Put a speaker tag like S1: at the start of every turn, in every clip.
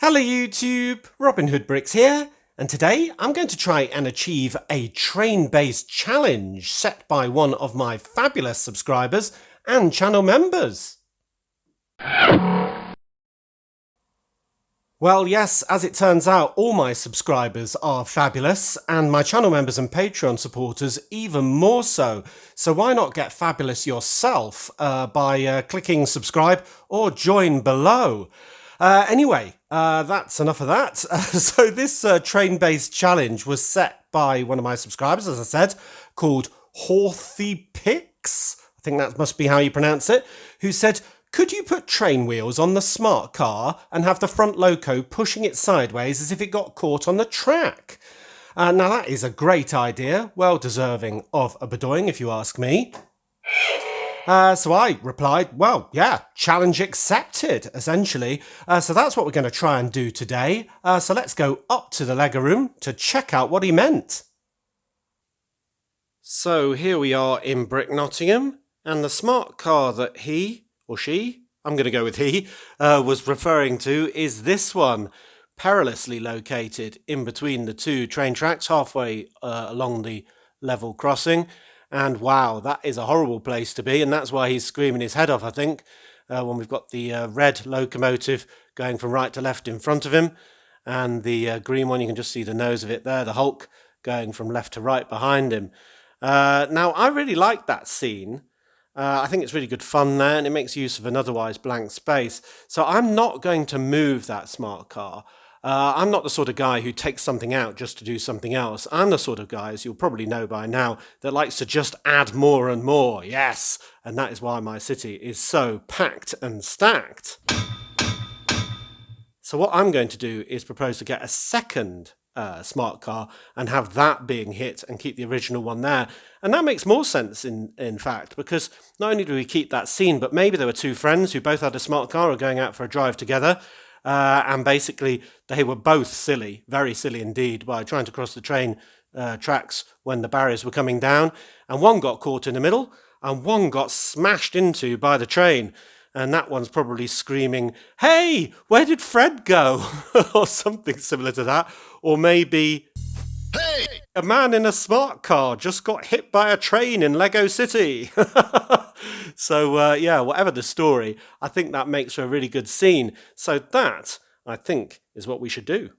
S1: Hello YouTube, Robin Hood Bricks here, and today I'm going to try and achieve a train-based challenge set by one of my fabulous subscribers and channel members. Well, yes, as it turns out, all my subscribers are fabulous, and my channel members and Patreon supporters even more so. So why not get fabulous yourself by clicking subscribe or join below. Anyway, that's enough of that. So this train-based challenge was set by one of my subscribers, as I said, called Horthypix, I think that must be how you pronounce it, who said, could you put train wheels on the smart car and have the front loco pushing it sideways as if it got caught on the track? Now that is a great idea, well deserving of a bedoing if you ask me. So I replied, well, yeah, challenge accepted, essentially. So that's what we're going to try and do today. So let's go up to the Lego room to check out what he meant. So here we are in Brick Nottingham, and the smart car that he, or she, I'm going to go with he, was referring to is this one, perilously located in between the two train tracks, halfway along the level crossing. And wow, that is a horrible place to be, and that's why he's screaming his head off, I think, when we've got the red locomotive going from right to left in front of him, and the green one, you can just see the nose of it there, the Hulk, going from left to right behind him. Now, I really like that scene. I think it's really good fun there, and it makes use of an otherwise blank space. So I'm not going to move that smart car. I'm not the sort of guy who takes something out just to do something else. I'm the sort of guy, as you'll probably know by now, that likes to just add more and more. Yes, and that is why my city is so packed and stacked. So what I'm going to do is propose to get a second smart car and have that being hit and keep the original one there. And that makes more sense in fact, because not only do we keep that scene, but maybe there were two friends who both had a smart car or going out for a drive together. And basically they were both silly, very silly indeed, by trying to cross the train tracks when the barriers were coming down. And one got caught in the middle and one got smashed into by the train. And that one's probably screaming, hey, where did Fred go? Or something similar to that. Or maybe, hey, a man in a smart car just got hit by a train in Lego City. So, yeah, whatever the story, I think that makes for a really good scene. So that, I think, is what we should do.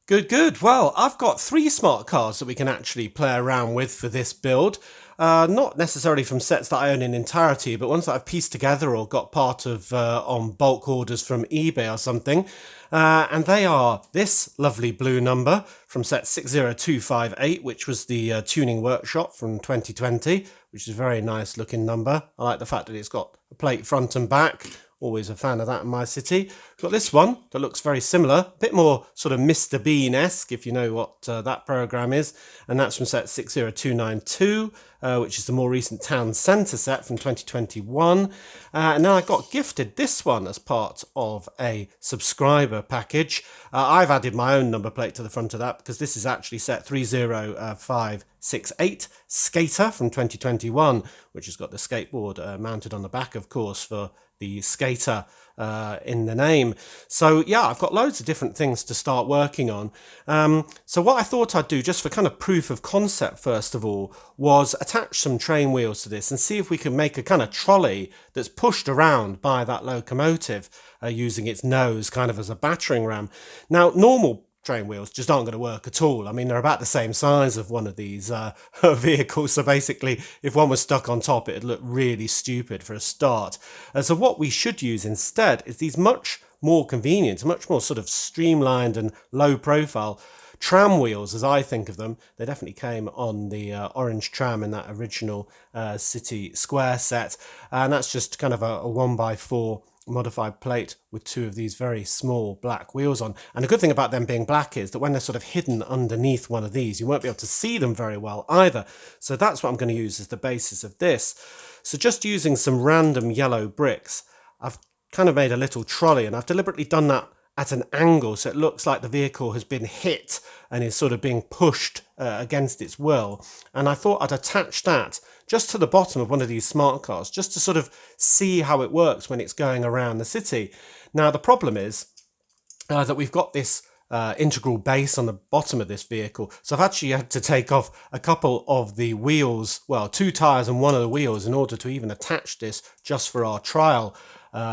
S1: Good. Well, I've got 3 smart cars that we can actually play around with for this build. Not necessarily from sets that I own in entirety, but ones that I've pieced together or got part of on bulk orders from eBay or something. And they are this lovely blue number from set 60258, which was the tuning workshop from 2020, which is a very nice looking number. I like the fact that it's got a plate front and back. Always a fan of that in my city. We've got this one that looks very similar, a bit more sort of Mr. Bean-esque, if you know what that program is. And that's from set 60292, which is the more recent Town Centre set from 2021. And then I got gifted this one as part of a subscriber package. I've added my own number plate to the front of that because this is actually set 30568 Skater from 2021, which has got the skateboard mounted on the back, of course, for the skater in the name. So yeah, I've got loads of different things to start working on. So what I thought I'd do, just for kind of proof of concept first of all, was attach some train wheels to this and see if we can make a kind of trolley that's pushed around by that locomotive using its nose kind of as a battering ram. Now, normal train wheels just aren't going to work at all. I mean, they're about the same size of one of these vehicles. So basically, if one was stuck on top, it'd look really stupid for a start. So what we should use instead is these much more convenient, much more sort of streamlined and low profile tram wheels, as I think of them. They definitely came on the orange tram in that original City Square set. And that's just kind of a 1x4 modified plate with 2 of these very small black wheels on. And the good thing about them being black is that when they're sort of hidden underneath one of these, you won't be able to see them very well either. So that's what I'm going to use as the basis of this. So just using some random yellow bricks, I've kind of made a little trolley, and I've deliberately done that at an angle, so it looks like the vehicle has been hit and is sort of being pushed against its will. And I thought I'd attach that just to the bottom of one of these smart cars, just to sort of see how it works when it's going around the city. Now, the problem is that we've got this integral base on the bottom of this vehicle. So I've actually had to take off a couple of the wheels, well, 2 tyres and one of the wheels, in order to even attach this just for our trial.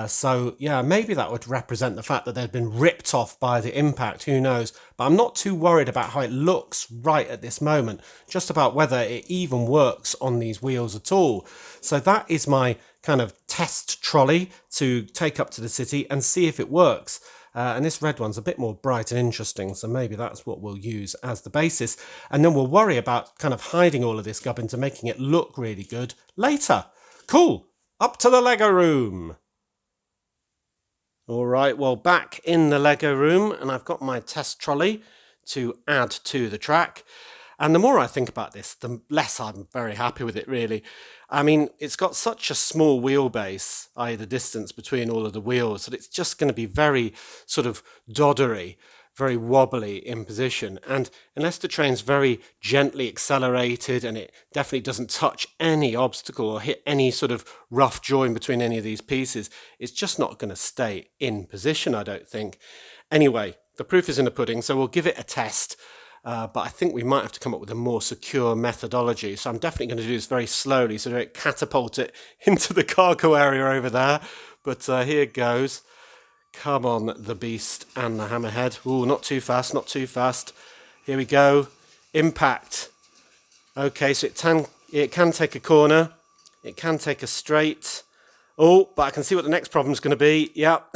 S1: So yeah, maybe that would represent the fact that they've been ripped off by the impact, who knows. But I'm not too worried about how it looks right at this moment, just about whether it even works on these wheels at all. So that is my kind of test trolley to take up to the city and see if it works. And this red one's a bit more bright and interesting, so maybe that's what we'll use as the basis. And then we'll worry about kind of hiding all of this gubbin to making it look really good later. Cool. Up to the Lego room. All right, well, back in the Lego room, and I've got my test trolley to add to the track. And the more I think about this, the less I'm very happy with it, really. I mean, it's got such a small wheelbase, i.e. the distance between all of the wheels, that it's just going to be very sort of doddery, very wobbly in position. And unless the train's very gently accelerated and it definitely doesn't touch any obstacle or hit any sort of rough join between any of these pieces, it's just not going to stay in position, I don't think. Anyway, the proof is in the pudding, so we'll give it a test. But I think we might have to come up with a more secure methodology. So I'm definitely going to do this very slowly so that it catapult it into the cargo area over there. But here goes. Come on, the beast and the hammerhead. Ooh, not too fast, not too fast. Here we go. Impact. Okay, so it can take a corner. It can take a straight. Oh, but I can see what the next problem is going to be. Yep,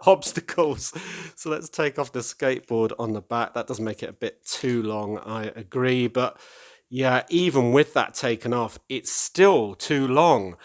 S1: obstacles. So let's take off the skateboard on the back. That does make it a bit too long, I agree. But yeah, even with that taken off, it's still too long.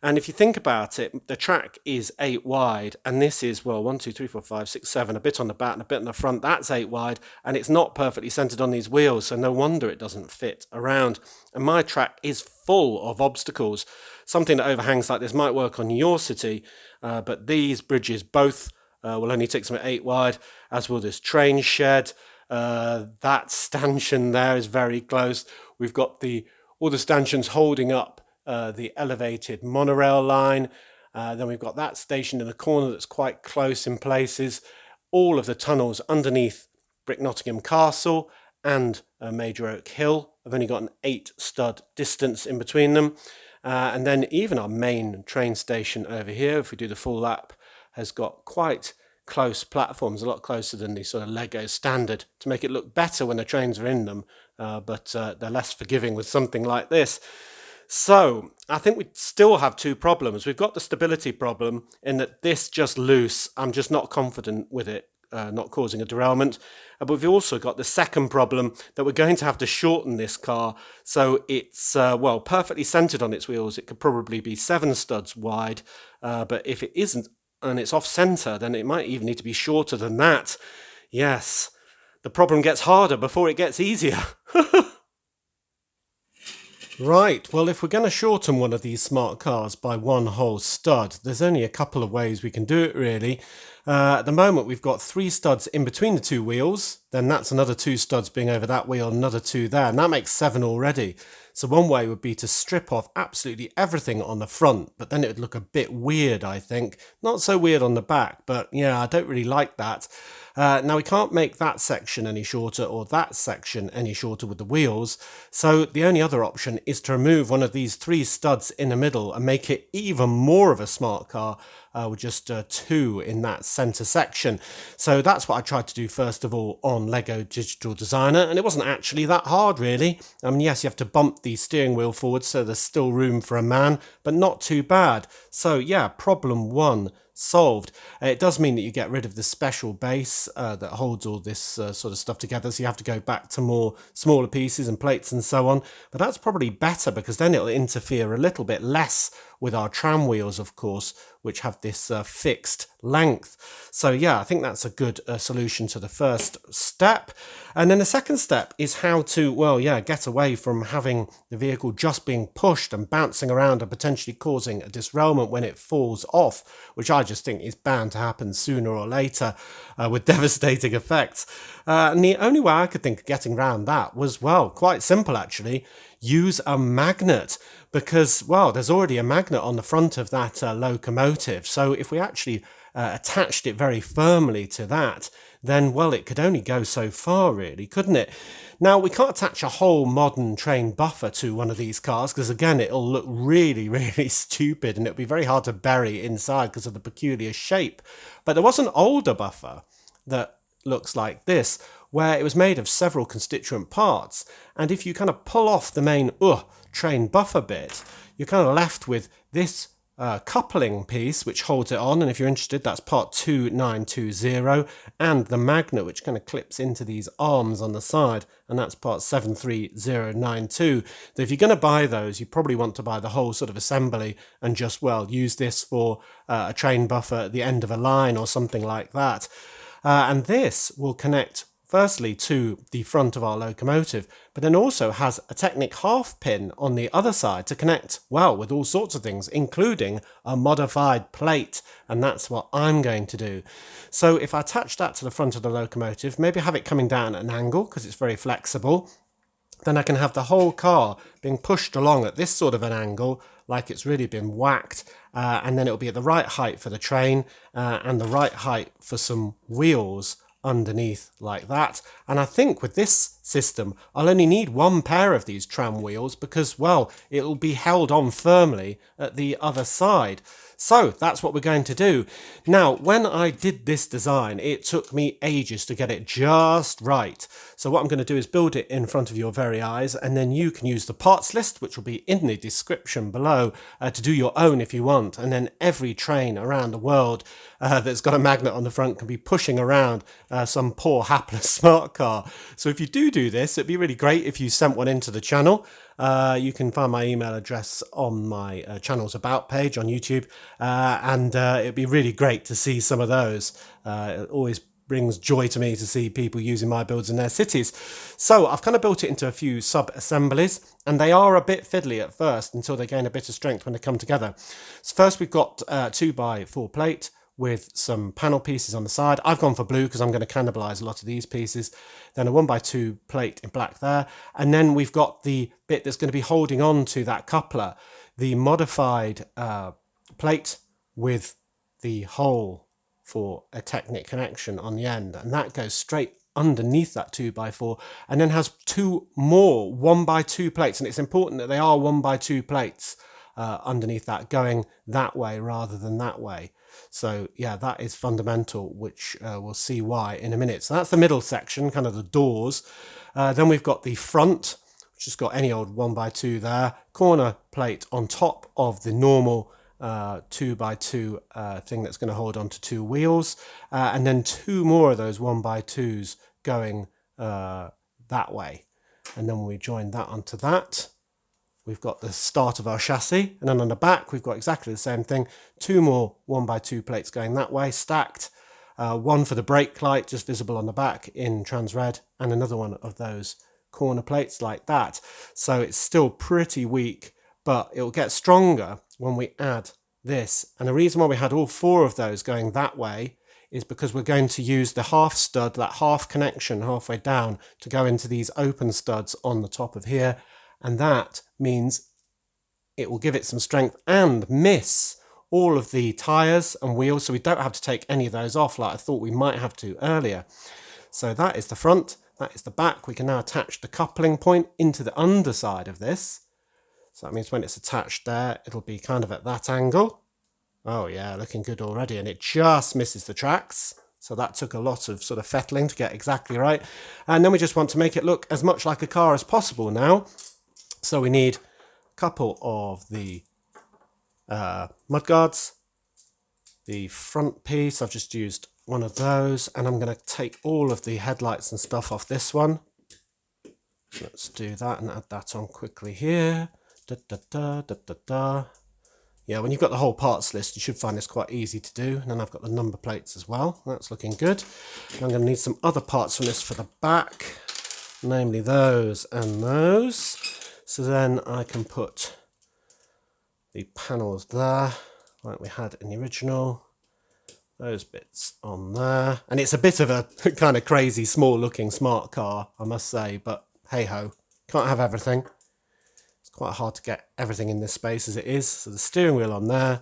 S1: And if you think about it, the track is 8 wide, and this is, well, 1, 2, 3, 4, 5, 6, 7, a bit on the back and a bit on the front. That's 8 wide, and it's not perfectly centered on these wheels, so no wonder it doesn't fit around. And my track is full of obstacles. Something that overhangs like this might work on your city, but these bridges both will only take some 8 wide, as will this train shed. That stanchion there is very close. We've got all the stanchions holding up the elevated monorail line. Then we've got that station in a corner that's quite close in places. All of the tunnels underneath Brick Nottingham Castle and Major Oak Hill have only got an 8 stud distance in between them. And then even our main train station over here, if we do the full lap, has got quite close platforms, a lot closer than the sort of Lego standard, to make it look better when the trains are in them, but they're less forgiving with something like this. So I think we still have 2 problems. We've got the stability problem in that this just loose. I'm just not confident with it not causing a derailment. But we've also got the second problem that we're going to have to shorten this car. So it's, well, perfectly centered on its wheels. It could probably be 7 studs wide. But if it isn't and it's off center, then it might even need to be shorter than that. Yes, the problem gets harder before it gets easier. Right, well, if we're going to shorten one of these smart cars by 1 whole stud, there's only a couple of ways we can do it, really. At the moment, we've got 3 studs in between the 2 wheels, then that's another 2 studs being over that wheel, another 2 there, and that makes 7 already. So one way would be to strip off absolutely everything on the front, but then it would look a bit weird, I think. Not so weird on the back, but yeah, I don't really like that. Now, we can't make that section any shorter or that section any shorter with the wheels, so the only other option is to remove one of these 3 studs in the middle and make it even more of a smart car with just 2 in that centre section. So that's what I tried to do first of all on Lego Digital Designer, and it wasn't actually that hard, really. I mean, yes, you have to bump the steering wheel forward so there's still room for a man, but not too bad. So yeah, problem 1 solved. It does mean that you get rid of the special base that holds all this sort of stuff together, so you have to go back to more smaller pieces and plates and so on, but that's probably better because then it'll interfere a little bit less with our tram wheels, of course, which have this fixed length. So yeah, I think that's a good solution to the first step. And then the second step is how to, well, yeah, get away from having the vehicle just being pushed and bouncing around and potentially causing a derailment when it falls off, which I just think is bound to happen sooner or later with devastating effects. And the only way I could think of getting around that was, well, quite simple actually. Use a magnet, because, well, there's already a magnet on the front of that locomotive. So if we actually attached it very firmly to that, then, well, it could only go so far, really, couldn't it? Now, we can't attach a whole modern train buffer to one of these cars because, again, it'll look really, really stupid and it'll be very hard to bury inside because of the peculiar shape. But there was an older buffer that looks like this, where it was made of several constituent parts. And if you kind of pull off the main train buffer bit, you're kind of left with this coupling piece which holds it on, and if you're interested, that's part 2920, and the magnet which kind of clips into these arms on the side, and that's part 73092. So if you're going to buy those, you probably want to buy the whole sort of assembly and just, well, use this for a train buffer at the end of a line or something like that. And this will connect firstly to the front of our locomotive, but then also has a Technic half pin on the other side to connect, well, with all sorts of things, including a modified plate, and that's what I'm going to do. So if I attach that to the front of the locomotive, maybe have it coming down at an angle because it's very flexible, then I can have the whole car being pushed along at this sort of an angle, like it's really been whacked, and then it'll be at the right height for the train and the right height for some wheels underneath like that. And I think with this system I'll only need one pair of these tram wheels because, well, it'll be held on firmly at the other side. So that's what we're going to do. Now, when I did this design, it took me ages to get it just right. So what I'm going to do is build it in front of your very eyes, and then you can use the parts list, which will be in the description below, to do your own if you want. And then every train around the world that's got a magnet on the front can be pushing around some poor hapless smart car. So if you do this, it'd be really great if you sent one into the channel. You can find my email address on my channel's about page on YouTube, and it'd be really great to see some of those. It always brings joy to me to see people using my builds in their cities. So I've kind of built it into a few sub-assemblies, and they are a bit fiddly at first until they gain a bit of strength when they come together. So first we've got 2x4 plate with some panel pieces on the side. I've gone for blue because I'm going to cannibalize a lot of these pieces. Then a 1x2 plate in black there. And then we've got the bit that's going to be holding on to that coupler, the modified plate with the hole for a Technic connection on the end. And that goes straight underneath that 2x4 and then has two more 1x2 plates. And it's important that they are 1x2 plates underneath that, going that way rather than that way. So yeah, that is fundamental, which we'll see why in a minute. So that's the middle section, kind of the doors. Then we've got the front, which has got any old 1x2 there, corner plate on top of the normal 2x2 thing that's going to hold on to two wheels, and then two more of those 1x2s going that way. And then when we join that onto that, we've got the start of our chassis, and then on the back we've got exactly the same thing, two more 1x2 plates going that way, stacked, one for the brake light just visible on the back in trans red, and another one of those corner plates like that. So it's still pretty weak, but it'll get stronger when we add this. And the reason why we had all four of those going that way is because we're going to use the half stud, that half connection halfway down, to go into these open studs on the top of here. And that means it will give it some strength and miss all of the tyres and wheels, so we don't have to take any of those off like I thought we might have to earlier. So that is the front, that is the back. We can now attach the coupling point into the underside of this. So that means when it's attached there, it'll be kind of at that angle. Oh yeah, looking good already, and it just misses the tracks. So that took a lot of sort of fettling to get exactly right. And then we just want to make it look as much like a car as possible now. So we need a couple of the mudguards. The front piece, I've just used one of those, and I'm going to take all of the headlights and stuff off this one. Let's do that and add that on quickly here. Da, da, da, da, da, da. Yeah, when you've got the whole parts list, you should find this quite easy to do. And then I've got the number plates as well. That's looking good. And I'm going to need some other parts from this for the back, namely those and those. So then I can put the panels there, like we had in the original. Those bits on there. And it's a bit of a kind of crazy, small looking smart car, I must say. But hey ho, can't have everything. Quite hard to get everything in this space as it is. So the steering wheel on there,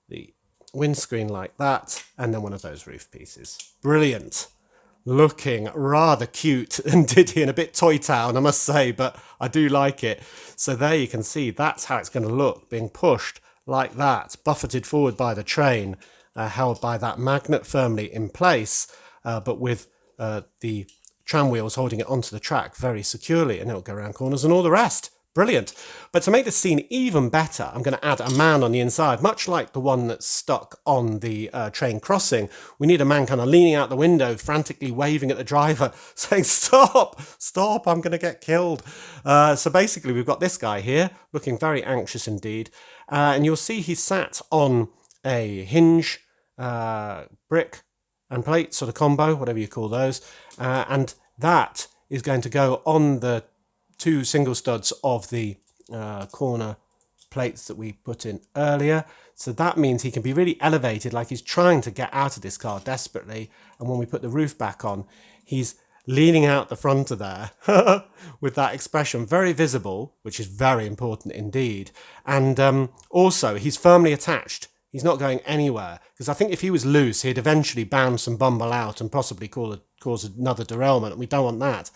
S1: the windscreen like that, and then one of those roof pieces. Brilliant. Looking rather cute and ditty and a bit Toy Town, I must say, but I do like it. So there you can see that's how it's going to look, being pushed like that, buffeted forward by the train, held by that magnet firmly in place, but with the tram wheels holding it onto the track very securely, and it'll go around corners and all the rest. Brilliant. But to make this scene even better, I'm going to add a man on the inside, much like the one that's stuck on the train crossing. We need a man kind of leaning out the window, frantically waving at the driver, saying, stop, stop, I'm going to get killed. So basically, we've got this guy here, looking very anxious indeed. And you'll see he's sat on a hinge, brick and plate sort of combo, whatever you call those. And that is going to go on the two single studs of the corner plates that we put in earlier. So that means he can be really elevated, like he's trying to get out of this car desperately. And when we put the roof back on, he's leaning out the front of there with that expression very visible, which is very important indeed. And also he's firmly attached. He's not going anywhere, because I think if he was loose, he'd eventually bounce and bumble out and possibly cause another derailment, and we don't want that.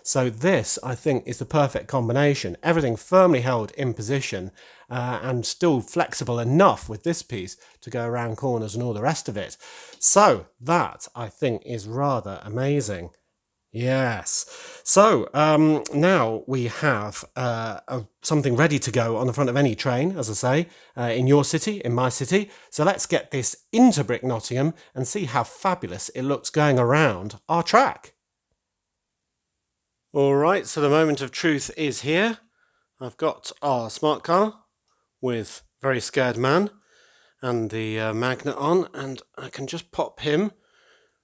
S1: So this, I think, is the perfect combination. Everything firmly held in position and still flexible enough with this piece to go around corners and all the rest of it. So that, I think, is rather amazing. Yes. So now we have something ready to go on the front of any train, as I say, in your city, in my city. So let's get this into Brick Nottingham and see how fabulous it looks going around our track. All right, so the moment of truth is here. I've got our smart car with Very Scared Man and the magnet on, and I can just pop him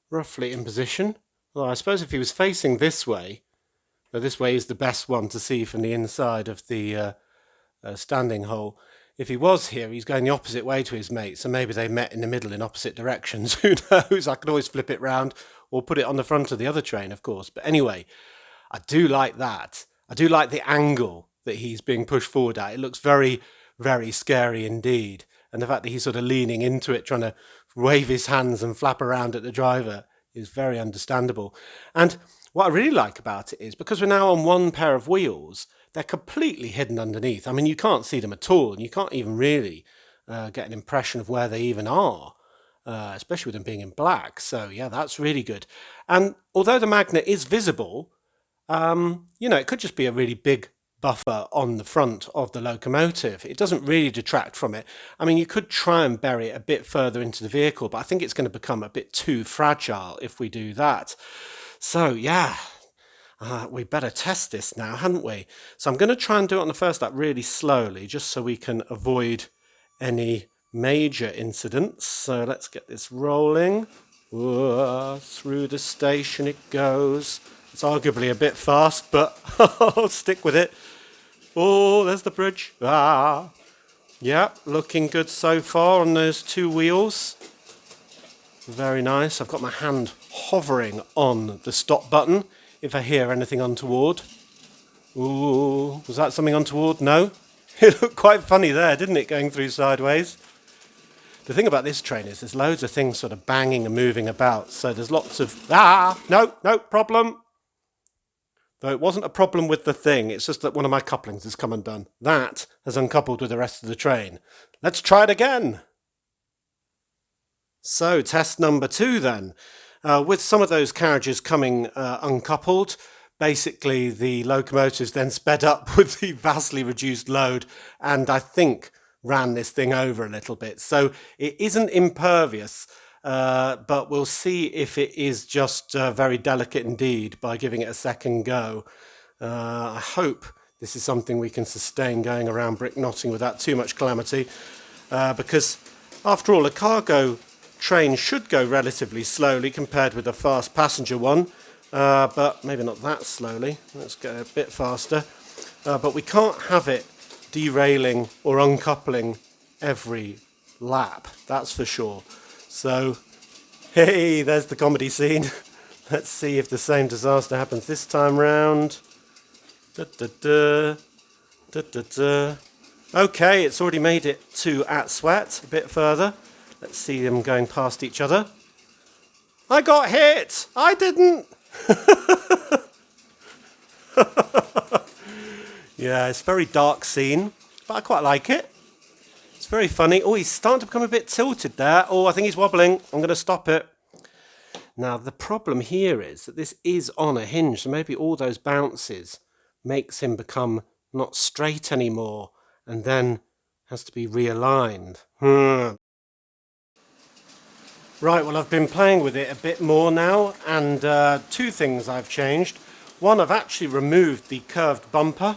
S1: roughly in position. Well, I suppose if he was facing this way, though this way is the best one to see from the inside of the standing hole. If he was here, he's going the opposite way to his mate, so maybe they met in the middle in opposite directions. Who knows? I could always flip it round or put it on the front of the other train, of course. But anyway, I do like that. I do like the angle that he's being pushed forward at. It looks very, very scary indeed. And the fact that he's sort of leaning into it, trying to wave his hands and flap around at the driver, is very understandable. And what I really like about it is, because we're now on one pair of wheels, they're completely hidden underneath. I mean, you can't see them at all, and you can't even really get an impression of where they even are, especially with them being in black. So yeah, that's really good. And although the magnet is visible, it could just be a really big buffer on the front of the locomotive. It doesn't really detract from it. I mean, you could try and bury it a bit further into the vehicle, but I think it's going to become a bit too fragile if we do that. So yeah, we better test this now, hadn't we? So I'm going to try and do it on the first lap really slowly, just so we can avoid any major incidents. So let's get this rolling. Through the station it goes. It's arguably a bit fast, but I'll stick with it. Oh, there's the bridge. Yeah, looking good so far on those two wheels. Very nice. I've got my hand hovering on the stop button if I hear anything untoward. Ooh, was that something untoward? No? It looked quite funny there, didn't it, going through sideways? The thing about this train is there's loads of things sort of banging and moving about, so there's lots of... No problem. Though it wasn't a problem with the thing, it's just that one of my couplings has come undone. That has uncoupled with the rest of the train. Let's try it again. So, test number 2 then. With some of those carriages coming uncoupled, basically the locomotives then sped up with the vastly reduced load, and I think ran this thing over a little bit. So it isn't impervious, but we'll see if it is just very delicate indeed by giving it a second go. I hope this is something we can sustain going around Brick Nottingham without too much calamity. because after all, a cargo train should go relatively slowly compared with a fast passenger one, but maybe not that slowly. Let's go a bit faster. But we can't have it derailing or uncoupling every lap, that's for sure. So, hey, there's the comedy scene. Let's see if the same disaster happens this time round. Okay, it's already made it to at sweat, a bit further. Let's see them going past each other. I got hit! I didn't! Yeah, it's a very dark scene, but I quite like it. It's very funny. Oh, he's starting to become a bit tilted there. Oh, I think he's wobbling. I'm going to stop it. Now, the problem here is that this is on a hinge, so maybe all those bounces makes him become not straight anymore, and then has to be realigned. Right, well, I've been playing with it a bit more now, and two things I've changed. One, I've actually removed the curved bumper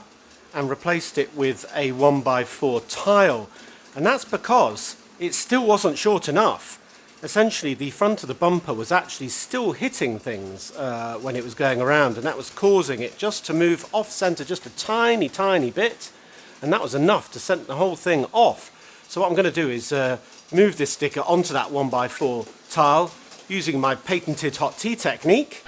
S1: and replaced it with a 1x4 tile, and that's because it still wasn't short enough. Essentially, the front of the bumper was actually still hitting things when it was going around, and that was causing it just to move off centre just a tiny bit, and that was enough to send the whole thing off. So what I'm going to do is move this sticker onto that 1x4 tile using my patented hot tea technique,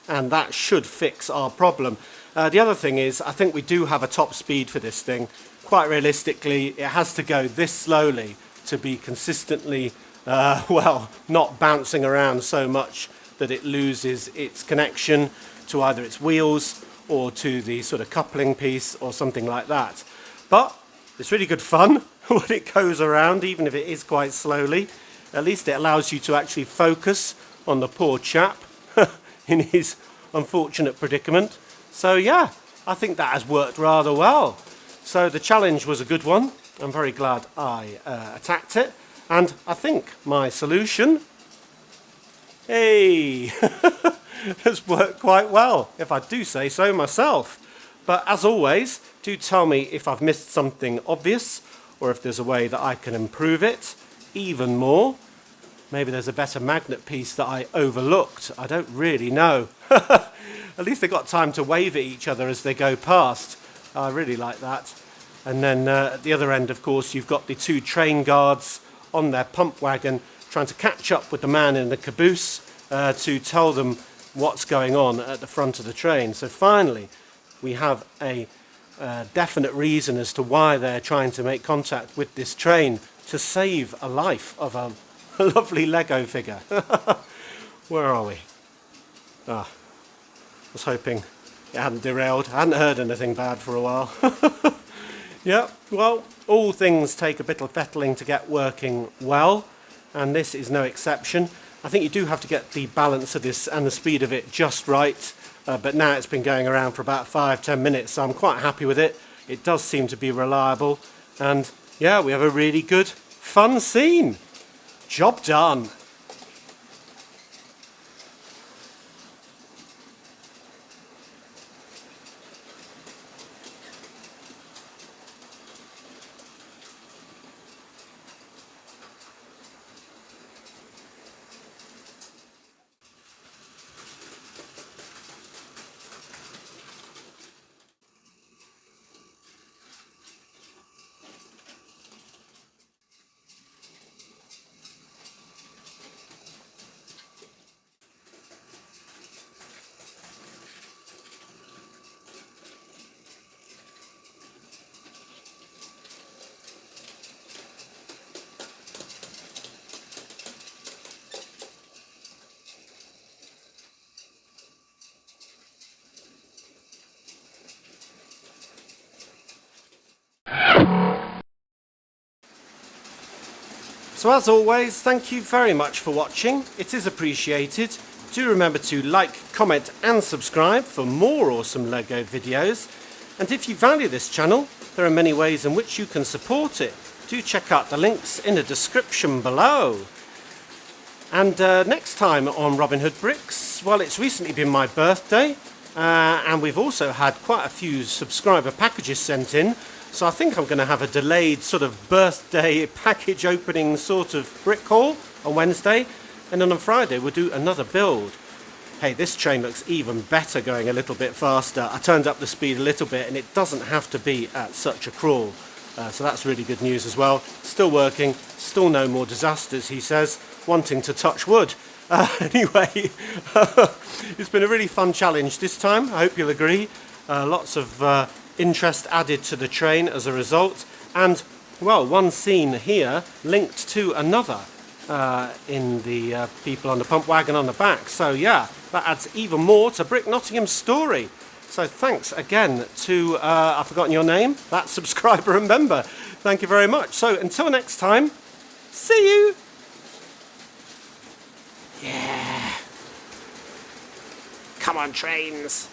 S1: and that should fix our problem. The other thing is, I think we do have a top speed for this thing. Quite realistically, it has to go this slowly to be consistently, well, not bouncing around so much that it loses its connection to either its wheels or to the sort of coupling piece or something like that. But it's really good fun when it goes around, even if it is quite slowly. At least it allows you to actually focus on the poor chap in his unfortunate predicament. So yeah, I think that has worked rather well. So the challenge was a good one. I'm very glad I attacked it. And I think my solution, hey, has worked quite well, if I do say so myself. But as always, do tell me if I've missed something obvious, or if there's a way that I can improve it even more. Maybe there's a better magnet piece that I overlooked. I don't really know. At least they got time to wave at each other as they go past. I really like that. And then at the other end, of course, you've got the two train guards on their pump wagon trying to catch up with the man in the caboose to tell them what's going on at the front of the train. So finally, we have a definite reason as to why they're trying to make contact with this train to save a life of a lovely Lego figure. Where are we? Ah, I was hoping it hadn't derailed. I hadn't heard anything bad for a while. Yeah, well, all things take a bit of fettling to get working well, and this is no exception. I think you do have to get the balance of this and the speed of it just right, but now it's been going around for about 5-10 minutes, so I'm quite happy with it. It does seem to be reliable, and yeah, we have a really good, fun scene. Job done. So as always, thank you very much for watching. It is appreciated. Do remember to like, comment and subscribe for more awesome LEGO videos. And if you value this channel, there are many ways in which you can support it. Do check out the links in the description below. And next time on Robin Hood Bricks, well, it's recently been my birthday, and we've also had quite a few subscriber packages sent in. So I think I'm going to have a delayed sort of birthday package opening sort of brick haul on Wednesday, and then on Friday we'll do another build. Hey, this train looks even better going a little bit faster. I turned up the speed a little bit and it doesn't have to be at such a crawl. So that's really good news as well. Still working, still no more disasters, he says, wanting to touch wood. Anyway, it's been a really fun challenge this time, I hope you'll agree. Lots of interest added to the train as a result. And, well, one scene here linked to another in the people on the pump wagon on the back. So, yeah, that adds even more to Brick Nottingham's story. So thanks again to, I've forgotten your name, that subscriber and member. Thank you very much. So until next time, see you. Yeah. Come on, trains.